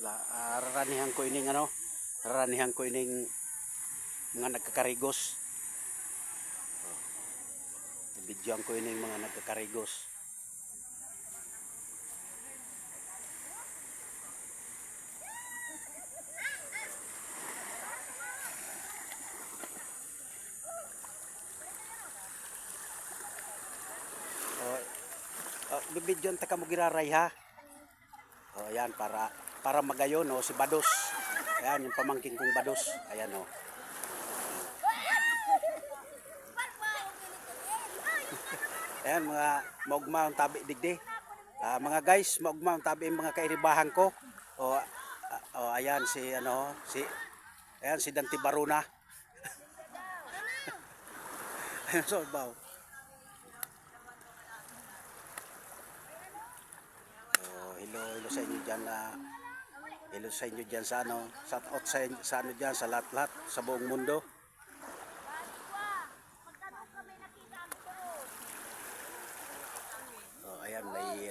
Raranihan ko ining ano, raranihan ko ining mga nagkakarigos. Bidyoan ko ining mga nagkakarigos. Bibidyoan ta ka mo giraray ha. Ayan para magayon si Bados. Ayan yung pamangkin kong Bados. Ayan Ayan mga maugma ang tabi digdi. Mga guys, maugma ang tabi mga kairibahan ko. Ayan si Dante Baruna. Ayan so baw. Hello sa inyo diyan hello sa inyo diyan sa shout out sa ano diyan sa lahat-lahat sa buong mundo. Ayan may